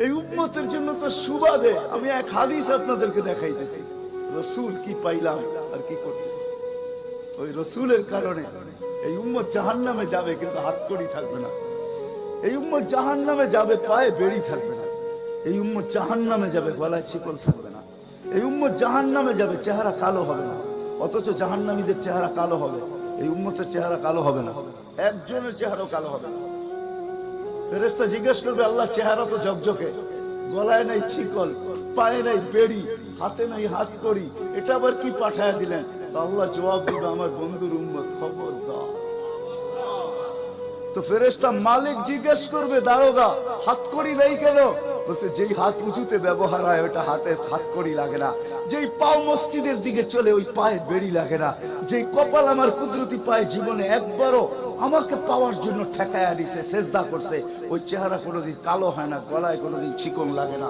এই উম্মতের জন্য তো সুবাদে আমি এক হাদিস আপনাদেরকে দেখাইতেছি, রসুল কি পাইলাম আর কি করতেছি। ওই রসুলের কারণে এই উম্মত জাহান্নামে যাবে, কিন্তু হাতকড়ি থাকবে না। এই উম্মত জাহান্নামে যাবে, পায়ে বেড়ি থাকবে না। এই উম্মত জাহান্নামে যাবে, গলায় শিকল থাকবে না। এই উম্মত জাহান্নামে যাবে, চেহারা কালো হবে না। অথচ জাহান্নামীদের চেহারা কালো হবে, এই উম্মতের চেহারা কালো হবে না। একজনের চেহারাও কালো হবে না। ফেরেশতা জিজ্ঞেস করবে, আল্লাহ চেহারা তো ঝকঝকে, গলায় নাই শিকল, পায়ে নাই বেড়ি, হাতে নাই হাতকড়ি, এটা আবার কি পাঠায় দিলেন? তো আল্লাহ জবাব দিবে, আমার বন্ধুর উম্মত, খবরদার। তো ফেরেশতা মালিক জিজ্ঞেস করবে, দারোগা হাতকড়ি নেই কেন? বলছে, যেই হাত উঁচুতে ব্যবহার হয় ওটা হাতে হাতকড়ি লাগে না। যেই পাও মসজিদের দিকে চলে ওই পায়ে বেড়ি লাগে না। যেই কপাল আমার কুদরতি পায়ে জীবনে একবারও আমাকে পাওয়ার জন্য ঠেকায়া দিছে, সেজদা করছে, ওই চেহারা কোনোদিন কালো হয় না, গলায় কোনোদিন চিকন লাগে না।